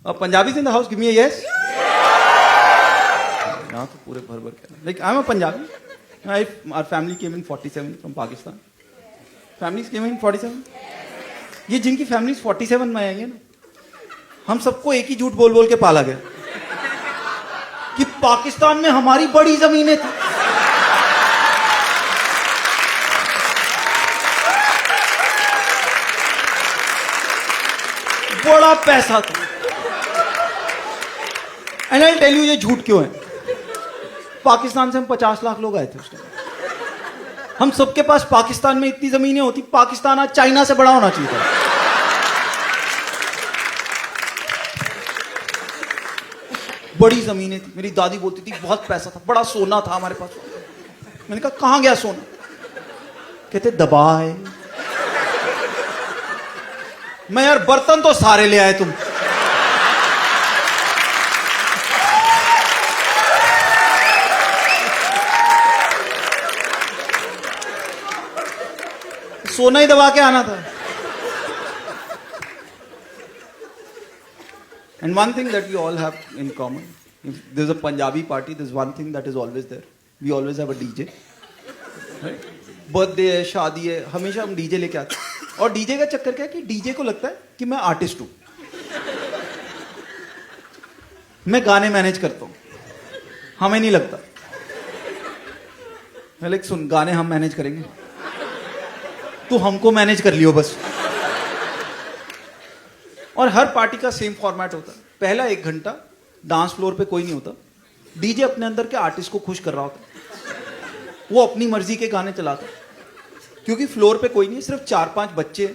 Punjabis in the house, give me a yes. यहाँ तो पूरे भर भर के like I'm a Punjabi. Our family came in 47 from Pakistan. Families came in 47. ये जिनकी families 47 में आएंगे ना, हम सबको एक ही झूठ बोल बोल के पाला गया कि पाकिस्तान में हमारी बड़ी जमीनें थी. बड़ा पैसा था. एंड आई टेल यू ये झूठ क्यों है. पाकिस्तान से हम 50 लाख लोग आए थे उस टाइम. हम सबके पास पाकिस्तान में इतनी जमीनें होती, पाकिस्तान आज चाइना से बड़ा होना चाहिए था. बड़ी जमीनें थी. मेरी दादी बोलती थी बहुत पैसा था, बड़ा सोना था हमारे पास. मैंने कहा कहां गया सोना. कहते दबाए. मैं यार बर्तन तो सारे ले आए तुम. सोना ही दबा के आना था. And one thing that we all have in common, if there's a Punjabi party, there's one thing that is always there. We always have a DJ. Right? Birthday है, शादी है, हमेशा हम डीजे लेके आते हैं. और डीजे का चक्कर क्या है कि डीजे को लगता है कि मैं आर्टिस्ट हूं, मैं गाने मैनेज करता हूं. हमें नहीं लगता. मैं लाइक सुन, गाने हम मैनेज करेंगे, तू हमको मैनेज कर लियो बस. और हर पार्टी का सेम फॉर्मेट होता है. पहला 1 घंटा डांस फ्लोर पे कोई नहीं होता. डीजे अपने अंदर के आर्टिस्ट को खुश कर रहा होता. वो अपनी मर्जी के गाने चलाता, क्योंकि फ्लोर पे कोई नहीं, सिर्फ 4-5 बच्चे हैं.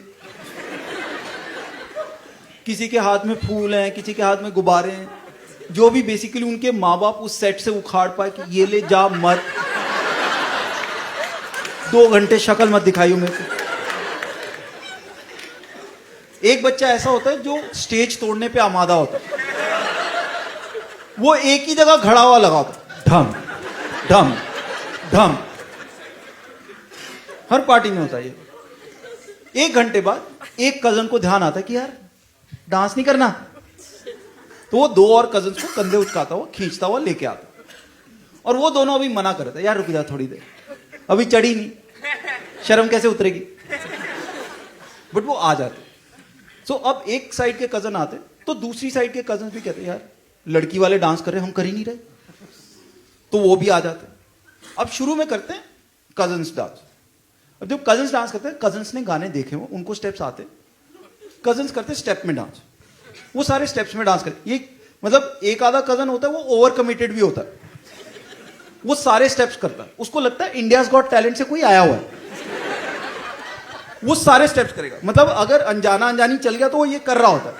किसी के हाथ में फूल हैं, किसी के हाथ में गुब्बारे हैं, जो भी बेसिकली उनके माँ बाप उस सेट से उखाड़ पाए कि ये ले जा मत, 2 घंटे शक्ल मत दिखाइयो मेरे को. एक बच्चा ऐसा होता है जो स्टेज तोड़ने पे आमादा होता है. वो एक ही जगह खड़ा हुआ लगा होता है, ढम ढम ढम. हर पार्टी में होता है ये. 1 घंटे बाद एक कजन को ध्यान आता है कि यार डांस नहीं करना, तो वो 2 और कजन को कंधे उचकाता हुआ, खींचता हुआ लेके आता. और वो दोनों अभी मना कर रहे थे, यार रुक जा थोड़ी देर, अभी चढ़ी नहीं, शर्म कैसे उतरेगी. बट वो आ जाते. सो अब एक साइड के कजन आते तो दूसरी साइड के कजन भी कहते यार लड़की वाले डांस कर रहे, हम कर ही नहीं रहे, तो वो भी आ जाते. अब शुरू में करते हैं कजन्स डांस. अब जब कजन्स डांस करते हैं, कजन्स ने गाने देखे हो, उनको स्टेप्स आते, कजन्स करते स्टेप में डांस. वो सारे स्टेप्स में डांस करते. ये मतलब एक आधा कजन होता है वो ओवर कमिटेड भी होता है, वो सारे स्टेप्स करता है. उसको लगता है इंडियाज गॉट टैलेंट से कोई आया हुआ है, वो सारे स्टेप्स करेगा. मतलब अगर अनजाना अनजानी चल गया तो वो ये कर रहा होता है.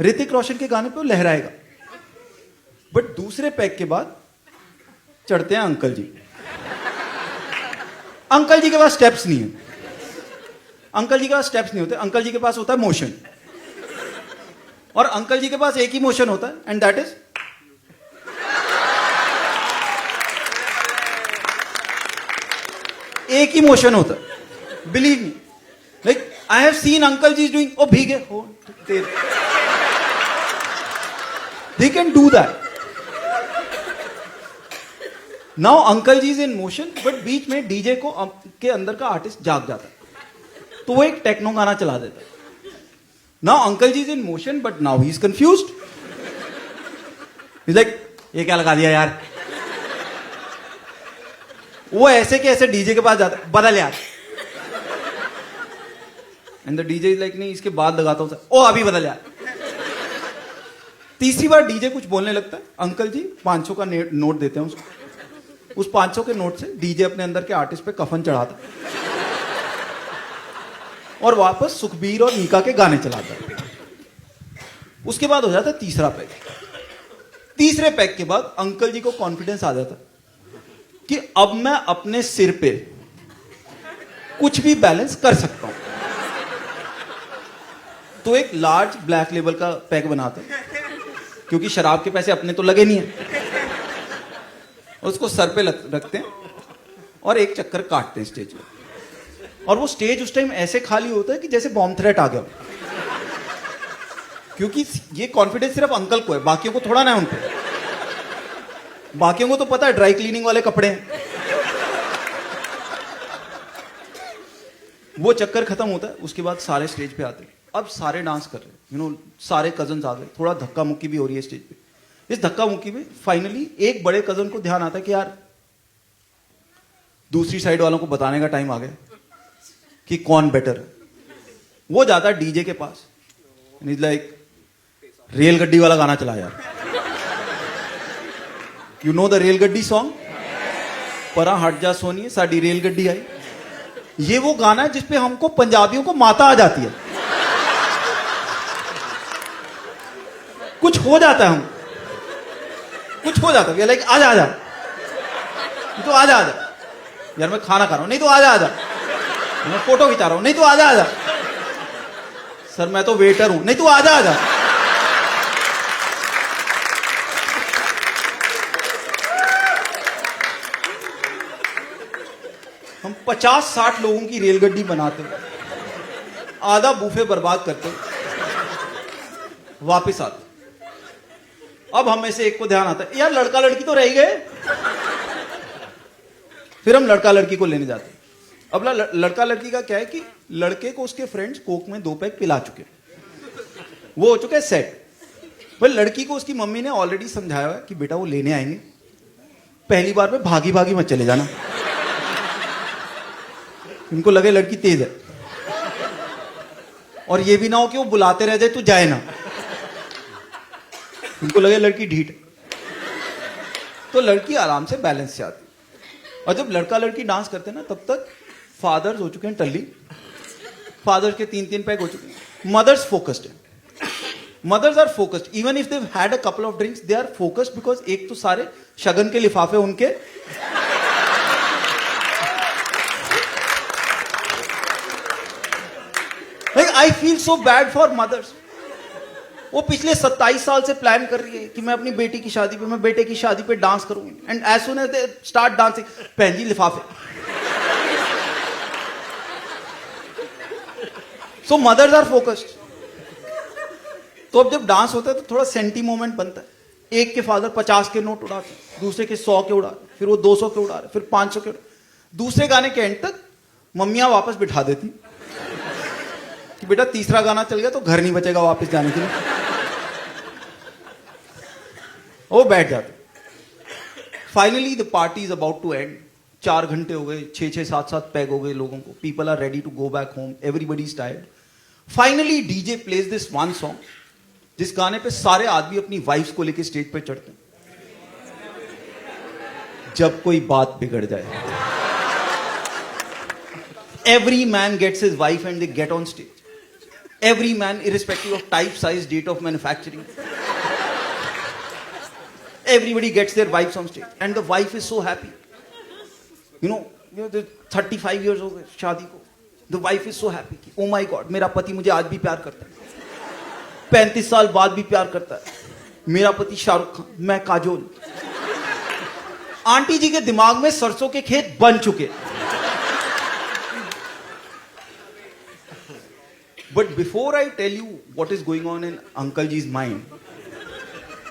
ऋतिक रोशन के गाने पे वो लहराएगा. बट दूसरे पैक के बाद चढ़ते हैं अंकल जी. अंकल जी के पास स्टेप्स नहीं है. अंकल जी के पास स्टेप्स नहीं होते. अंकल जी के पास होता है मोशन. और अंकल जी के पास एक ही मोशन होता है, एंड दैट इज एक ही मोशन होता है. Believe me, like I have seen uncle ji doing, ओ भीगे हो तेरे, they can do that. Now uncle ji is in motion, but बीच में डीजे को के अंदर का आर्टिस्ट जाग जाता है, तो वो एक टेक्नो गाना चला देता है. Now uncle ji is in motion, but now he is confused. Is like ये क्या लगा दिया यार. वो ऐसे के ऐसे डीजे के पास जाता है, बदल यार. And the DJ is like नहीं, इसके बाद लगाता हूं. ओ अभी बदल यार. तीसरी बार डीजे कुछ बोलने लगता है. अंकल जी 500 का नोट देते हैं उसको. उस 500 के नोट से डीजे अपने अंदर के आर्टिस्ट पे कफन चढ़ाता और वापस सुखबीर और मीका के गाने चलाता है. उसके बाद हो जाता है तीसरा पैक. तीसरे पैक के बाद अंकल जी को कॉन्फिडेंस आ जाता कि अब मैं अपने सिर पे कुछ भी बैलेंस कर सकता हूं. तो एक लार्ज ब्लैक लेबल का पैक बनाते हैं, क्योंकि शराब के पैसे अपने तो लगे नहीं है. उसको सर पे रखते हैं और एक चक्कर काटते हैं स्टेज में. और वो स्टेज उस टाइम ऐसे खाली होता है कि जैसे बॉम्ब थ्रेट आ गया. क्योंकि ये कॉन्फिडेंस सिर्फ अंकल को है, बाकियों को थोड़ा ना है उन पे। बाकियों को तो पता है ड्राई क्लीनिंग वाले कपड़े हैं। वो चक्कर खत्म होता है, उसके बाद सारे स्टेज पे आते हैं। अब सारे डांस कर रहे हैं, सारे कजन्स आ गए, थोड़ा धक्का मुक्की भी हो रही है स्टेज पे। इस धक्का मुक्की में फाइनली एक बड़े कजन को ध्यान आता है कि यार दूसरी साइड वालों को बताने का टाइम आ गया कि कौन बेटर है। वो जाता है डीजे के पास, लाइक रेल गड्डी वाला गाना चला यार, यू नो द रेल गड्डी सॉन्ग, परा हट जा सोनिए साडी रेल गड्डी आई। ये वो गाना है जिसपे हमको पंजाबियों को माता आ जाती है, कुछ हो जाता है, हम कुछ हो जाता है, लाइक आजा आजा, तो आजा आजा यार, मैं खाना खा रहा हूं, नहीं तो आजा आजा, मैं फोटो खिंचा रहा हूं, नहीं तो आजा आजा, सर मैं तो वेटर हूं, नहीं तो आजा आजा। हम 50-60 लोगों की रेलगड्डी बनाते हैं, आधा बूफे बर्बाद करते हैं, वापस आते। अब हम में से एक को ध्यान आता है यार लड़का लड़की तो रह ही गए। फिर हम लड़का लड़की को लेने जाते हैं। अब लड़का लड़की का क्या है कि लड़के को उसके फ्रेंड्स कोक में 2 पैक पिला चुके, वो हो चुका है सेट। पर लड़की को उसकी मम्मी ने ऑलरेडी समझाया है कि बेटा वो लेने आएंगे, पहली बार में भागी भागी मत चले जाना, इनको लगे लड़की तेज है, और ये भी ना हो कि वो बुलाते रह जाए तू जाए ना, इनको लगे लड़की ढीठ है। तो लड़की आराम से बैलेंस से आती। और जब लड़का लड़की डांस करते हैं ना, तब तक फादर्स हो चुके हैं टल्ली, फादर्स के 3-3 पैक हो चुके हैं। मदर्स फोकस्ड है, mothers are focused even if they had a couple of drinks, they are focused because एक तो सारे शगन के लिफाफे उनके, like I feel so bad for mothers. वो पिछले 27 साल से प्लान कर रही है कि मैं अपनी बेटी की शादी पे, मैं बेटे की शादी पे डांस करूंगी, and as soon as they start dancing, पहन जी लिफाफे। So mothers are focused. तो अब जब डांस होता है तो थोड़ा सेंटी मोमेंट बनता है। एक के फादर 50 के नोट उड़ाते, दूसरे के 100 के उड़ा, फिर वो 200 के उड़ा रहे, फिर 500 के उड़ा। दूसरे गाने के एंड तक मम्मियां वापस बिठा देती कि बेटा तीसरा गाना चल गया तो घर नहीं बचेगा वापस जाने के लिए। वो बैठ जाते। Finally the party is about to end. 4 घंटे हो गए, 6-6, 7-7 पैग हो गए लोगों को, people are ready to go back home, everybody is tired. Finally DJ plays this one song, जिस गाने पे सारे आदमी अपनी वाइफ्स को लेके स्टेज पे चढ़ते हैं। जब कोई बात बिगड़ जाए, every man gets his wife and they get on stage. Every man, irrespective of type, size, date of manufacturing, everybody gets their wives on stage, and the wife is so happy. You know, 35 years हो गए शादी को, the wife is so happy कि oh my God, मेरा पति मुझे आज भी प्यार करता है, 35 साल बाद भी प्यार करता है, मेरा पति शाहरुख खान, मैं काजोल। आंटी जी के दिमाग में सरसों के खेत बन चुके। But before I tell you what is going on in Uncle Ji's mind,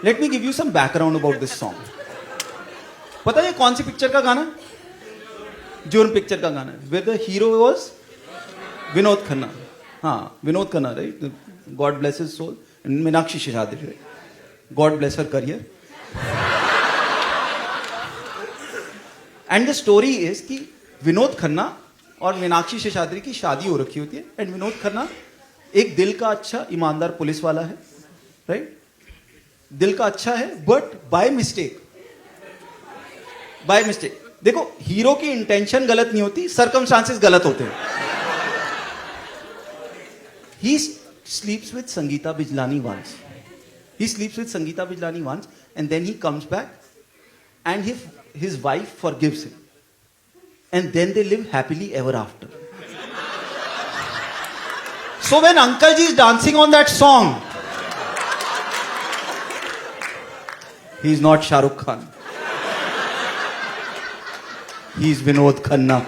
let me give you some background about this song. पता है कौन सी पिक्चर का गाना? जुर्म पिक्चर का गाना है, where the hero was Vinod Khanna. हाँ, Vinod Khanna, right? God bless his soul. And Meenakshi Seshadri, right? God bless her career. And the story is कि विनोद खन्ना और मीनाक्षी शेषाद्री की शादी हो रखी होती है, एंड विनोद खन्ना एक दिल का अच्छा ईमानदार पुलिस वाला है, राइट? दिल का अच्छा है, बट बाय मिस्टेक, देखो हीरो की इंटेंशन गलत नहीं होती, सर्कमस्टांसेस गलत होते हैं। He sleeps with Sangeeta Bijlani once, and then he comes back and his wife forgives him, and then they live happily ever after. So when Uncle Ji is dancing on that song, he is not Shah Rukh Khan, he is Vinod Khanna.